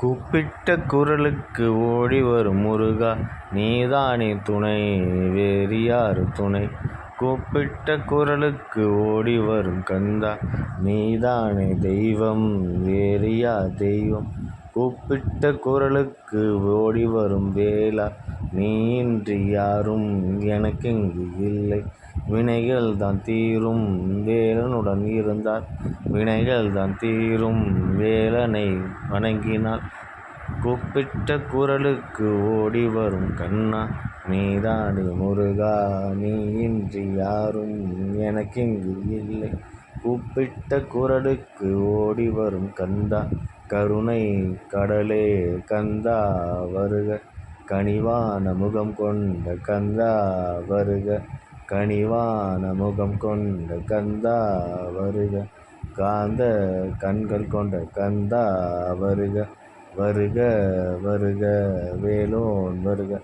கூப்பிட்ட குரலுக்கு ஓடிவரும் முருகா, நீதானே துணை, வேறு யாரு துணை? கூப்பிட்ட குரலுக்கு ஓடிவரும் கந்தா, நீதானே தெய்வம், வேறு யார் தெய்வம்? கூப்பிட்ட குரலுக்கு ஓடிவரும் வேலா, நீயின்றி யாரும் எனக்கிங்கு இல்லை. வினைகள் தான் தீரும் வேலனுடன் இருந்தால், வினைகள் தான் தீரும் வேலனை வணங்கினால். கூப்பிட்ட குரலுக்கு ஓடிவரும் கண்ணா, நீதானே முருகா, நீயின்றி யாரும் எனக்கிங்கு இல்லை. கூப்பிட்ட குரலுக்கு ஓடிவரும் கந்தா, கருணை கடலே கந்தா வருக, கனிவான முகம் கொண்ட கந்தா வருக, கனிவான முகம் கொண்ட கந்தா வருக, காந்த கண்கள் கொண்ட கந்தா வருக, வருக வருக வேலோன் வருக.